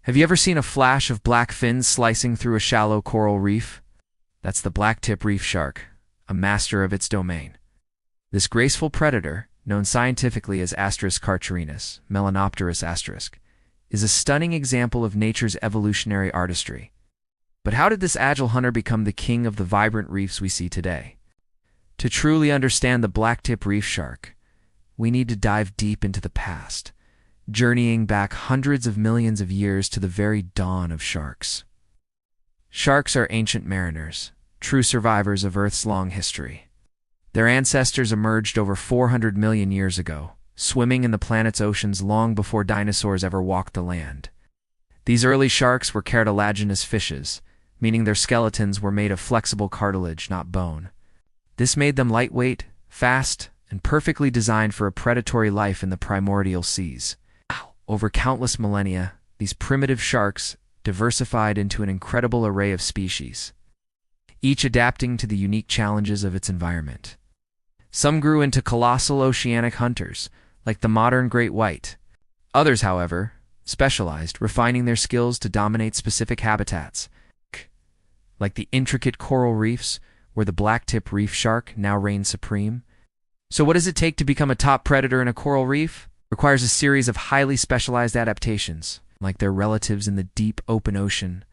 Have you ever seen a flash of black fins slicing through a shallow coral reef? That's the blacktip reef shark, a master of its domain. This graceful predator, known scientifically as carcharinus, melanopterus asterisk, is a stunning example of nature's evolutionary artistry. But how did this agile hunter become the king of the vibrant reefs we see today? To truly understand the blacktip reef shark, we need to dive deep into the past, journeying back hundreds of millions of years to the very dawn of sharks. Sharks are ancient mariners, true survivors of Earth's long history. Their ancestors emerged over 400 million years ago, swimming in the planet's oceans long before dinosaurs ever walked the land. These early sharks were cartilaginous fishes, meaning their skeletons were made of flexible cartilage, not bone. This made them lightweight, fast, and perfectly designed for a predatory life in the primordial seas. Over countless millennia, these primitive sharks diversified into an incredible array of species, each adapting to the unique challenges of its environment. Some grew into colossal oceanic hunters, like the modern great white. Others, however, specialized, refining their skills to dominate specific habitats, like the intricate coral reefs, where the blacktip reef shark now reigns supreme. So what does it take to become a top predator in a coral reef? It requires a series of highly specialized adaptations. Like their relatives in the deep open ocean,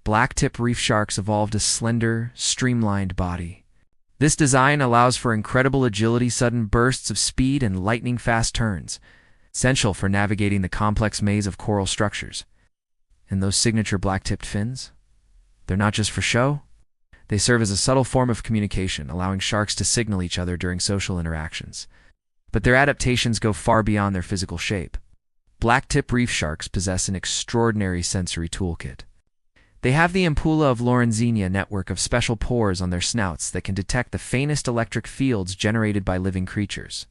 blacktip reef sharks evolved a slender, streamlined body. This design allows for incredible agility, sudden bursts of speed, and lightning-fast turns, essential for navigating the complex maze of coral structures. And those signature black-tipped fins? They're not just for show. They serve as a subtle form of communication, allowing sharks to signal each other during social interactions. But their adaptations go far beyond their physical shape. Blacktip reef sharks possess an extraordinary sensory toolkit. They have the ampulla of Lorenzini network of special pores on their snouts that can detect the faintest electric fields generated by living creatures.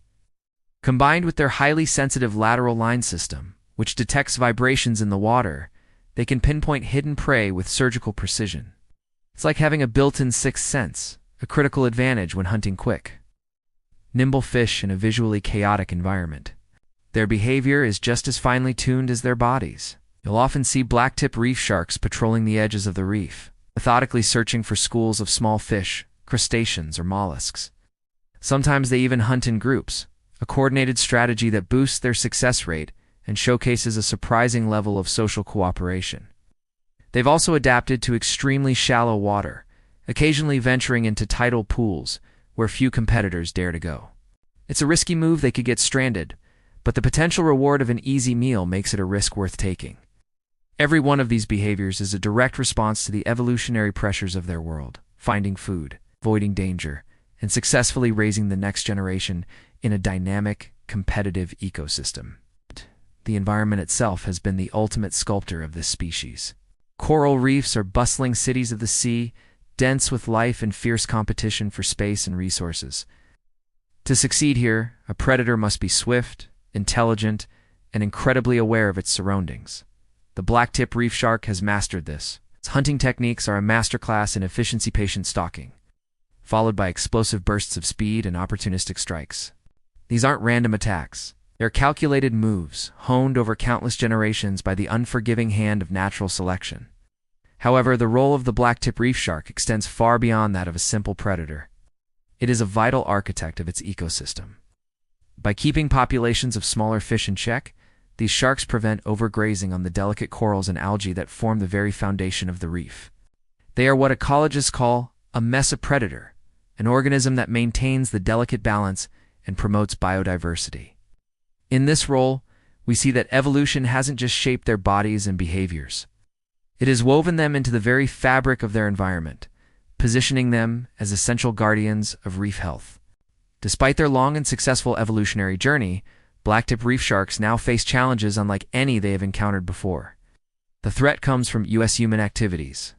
Combined with their highly sensitive lateral line system, which detects vibrations in the water, they can pinpoint hidden prey with surgical precision. It's like having a built-in sixth sense, a critical advantage when hunting quick. Nimble fish in a visually chaotic environment. Their behavior is just as finely tuned as their bodies. You'll often see blacktip reef sharks patrolling the edges of the reef, methodically searching for schools of small fish, crustaceans, or mollusks. Sometimes they even hunt in groups, a coordinated strategy that boosts their success rate and showcases a surprising level of social cooperation. They've also adapted to extremely shallow water, occasionally venturing into tidal pools where few competitors dare to go. It's a risky move, they could get stranded, but the potential reward of an easy meal makes it a risk worth taking. Every one of these behaviors is a direct response to the evolutionary pressures of their world, finding food, avoiding danger, and successfully raising the next generation in a dynamic, competitive ecosystem. The environment itself has been the ultimate sculptor of this species. Coral reefs are bustling cities of the sea, dense with life and fierce competition for space and resources. To succeed here, a predator must be swift, intelligent, and incredibly aware of its surroundings. The blacktip reef shark has mastered this. Its hunting techniques are a masterclass in efficiency-patient stalking, followed by explosive bursts of speed and opportunistic strikes. These aren't random attacks. They're calculated moves, honed over countless generations by the unforgiving hand of natural selection. However, the role of the blacktip reef shark extends far beyond that of a simple predator. It is a vital architect of its ecosystem. By keeping populations of smaller fish in check, these sharks prevent overgrazing on the delicate corals and algae that form the very foundation of the reef. They are what ecologists call a mesopredator, an organism that maintains the delicate balance and promotes biodiversity. In this role, we see that evolution hasn't just shaped their bodies and behaviors. It has woven them into the very fabric of their environment, positioning them as essential guardians of reef health. Despite their long and successful evolutionary journey, blacktip reef sharks now face challenges unlike any they have encountered before. The threat comes from U.S. human activities.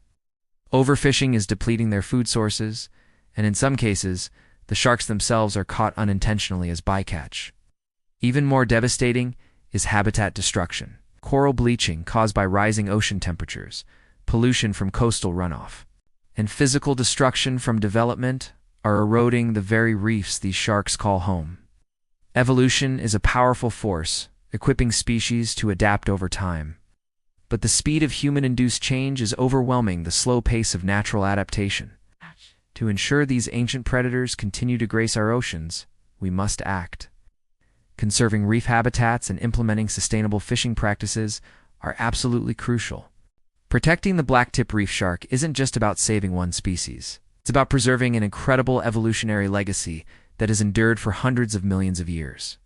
Overfishing is depleting their food sources, and in some cases, the sharks themselves are caught unintentionally as bycatch. Even more devastating is habitat destruction. Coral bleaching caused by rising ocean temperatures, pollution from coastal runoff, and physical destruction from development are eroding the very reefs these sharks call home. Evolution is a powerful force, equipping species to adapt over time. But the speed of human-induced change is overwhelming the slow pace of natural adaptation. To ensure these ancient predators continue to grace our oceans, we must act. Conserving reef habitats and implementing sustainable fishing practices are absolutely crucial. Protecting the blacktip reef shark isn't just about saving one species. It's about preserving an incredible evolutionary legacy that has endured for hundreds of millions of years.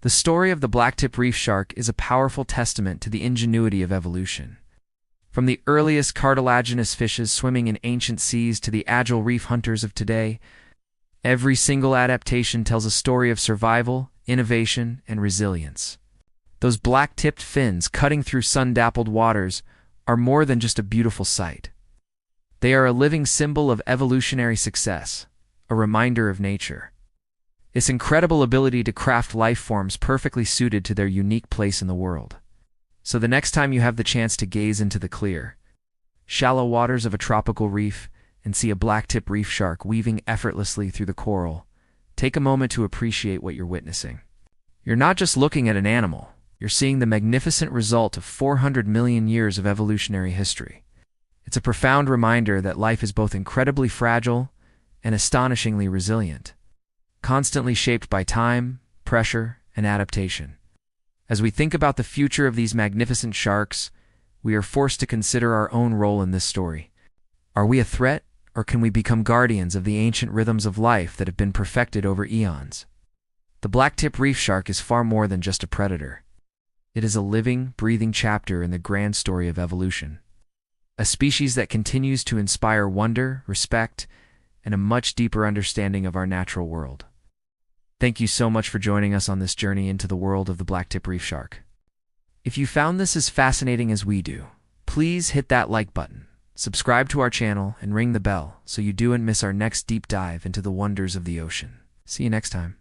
The story of the blacktip reef shark is a powerful testament to the ingenuity of evolution. From the earliest cartilaginous fishes swimming in ancient seas to the agile reef hunters of today, every single adaptation tells a story of survival, innovation, and resilience. Those black-tipped fins cutting through sun-dappled waters are more than just a beautiful sight. They are a living symbol of evolutionary success, a reminder of nature. Its incredible ability to craft life forms perfectly suited to their unique place in the world. So the next time you have the chance to gaze into the clear, shallow waters of a tropical reef and see a blacktip reef shark weaving effortlessly through the coral, take a moment to appreciate what you're witnessing. You're not just looking at an animal, you're seeing the magnificent result of 400 million years of evolutionary history. It's a profound reminder that life is both incredibly fragile and astonishingly resilient, constantly shaped by time, pressure, and adaptation. As we think about the future of these magnificent sharks, we are forced to consider our own role in this story. Are we a threat, or can we become guardians of the ancient rhythms of life that have been perfected over eons? The blacktip reef shark is far more than just a predator. It is a living, breathing chapter in the grand story of evolution. A species that continues to inspire wonder, respect, and a much deeper understanding of our natural world. Thank you so much for joining us on this journey into the world of the blacktip reef shark. If you found this as fascinating as we do, please hit that like button, subscribe to our channel, and ring the bell so you don't miss our next deep dive into the wonders of the ocean. See you next time.